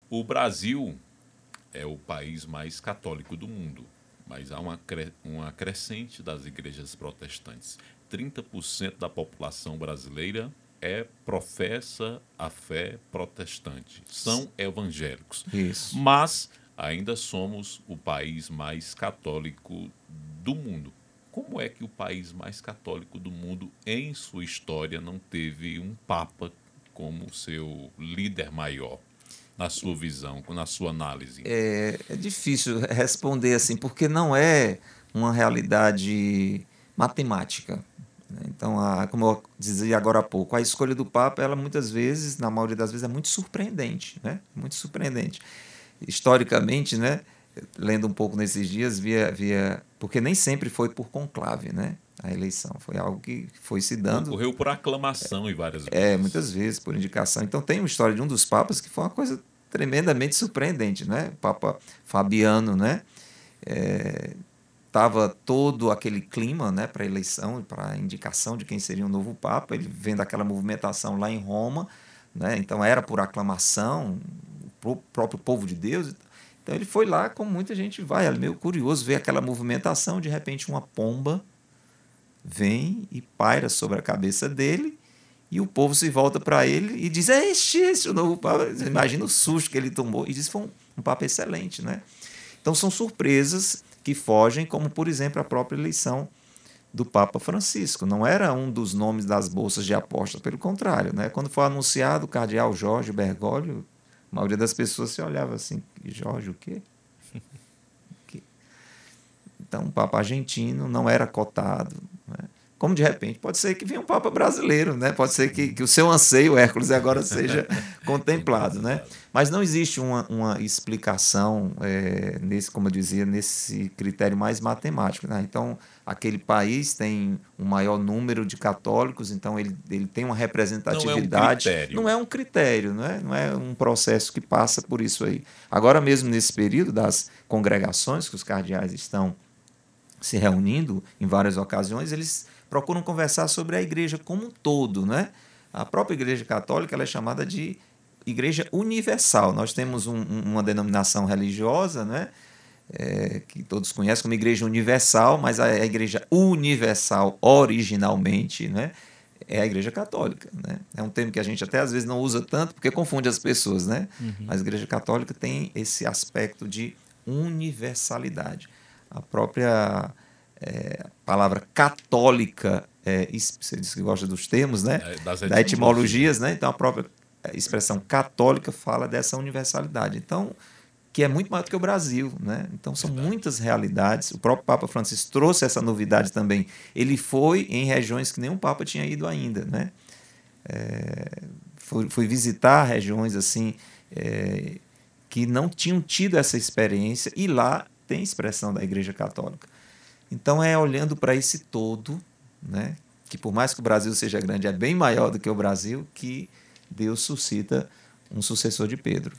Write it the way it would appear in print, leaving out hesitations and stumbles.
O Brasil é o país mais católico do mundo, mas há uma crescente das igrejas protestantes. 30% da população brasileira professa a fé protestante, são evangélicos. Isso. Mas ainda somos o país mais católico do mundo. Como é que o país mais católico do mundo, em sua história, não teve um papa como seu líder maior, na sua visão, na sua análise? É difícil responder assim, porque não é uma realidade matemática, né? Então, como eu dizia agora há pouco, a escolha do Papa, ela muitas vezes, na maioria das vezes, é muito surpreendente, né? Muito surpreendente. Historicamente, né? Lendo um pouco nesses dias, porque nem sempre foi por conclave, né? A eleição foi algo que foi se dando, Ocorreu por aclamação e várias vezes. muitas vezes por indicação. Então tem uma história de um dos papas que foi uma coisa tremendamente surpreendente, né? O Papa Fabiano, né? Tava todo aquele clima, né, para a eleição, para a indicação de quem seria o novo papa. Ele vendo aquela movimentação lá em Roma, né? Então era por aclamação, o próprio povo de Deus. Então ele foi lá, como muita gente vai, é meio curioso ver aquela movimentação, de repente uma pomba vem e paira sobre a cabeça dele, e o povo se volta para ele e diz: este é o novo Papa. Imagina o susto que ele tomou. E diz que foi um Papa excelente, né? Então são surpresas que fogem, como por exemplo a própria eleição do Papa Francisco. Não era um dos nomes das bolsas de aposta, pelo contrário, né? Quando foi anunciado o cardeal Jorge Bergoglio, a maioria das pessoas se olhava assim: Jorge o quê? Então, o Papa argentino não era cotado, né? Como de repente pode ser que venha um Papa brasileiro, né? Pode ser que o seu anseio, Hércules, agora seja contemplado, né? Mas não existe uma explicação, nesse, como eu dizia, nesse critério mais matemático, né? Então, aquele país tem um maior número de católicos, então ele tem uma Não é um representatividade. Não critério. é um critério, não é um processo que passa por isso aí. Agora mesmo, nesse período das congregações que os cardeais estão se reunindo em várias ocasiões, eles procuram conversar sobre a igreja como um todo, né? A própria igreja católica, ela é chamada de igreja universal. Nós temos uma denominação religiosa, né? Que todos conhecem como igreja universal, mas a igreja universal originalmente, né, é a igreja católica, né? É um termo que a gente até às vezes não usa tanto porque confunde as pessoas, né? Mas a igreja católica tem esse aspecto de universalidade. A própria palavra católica, você disse que gosta dos termos, né? Das Da etimologias, etimologias. né? Então a própria expressão católica fala dessa universalidade. Então, que é muito maior do que o Brasil, né? Então são Verdade. muitas realidades. O próprio Papa Francisco trouxe essa novidade também. Ele foi em regiões que nenhum Papa tinha ido ainda, né? Foi visitar regiões assim, que não tinham tido essa experiência, e lá tem expressão da Igreja Católica. Então é olhando para esse todo, né, que por mais que o Brasil seja grande, é bem maior do que o Brasil, que Deus suscita um sucessor de Pedro.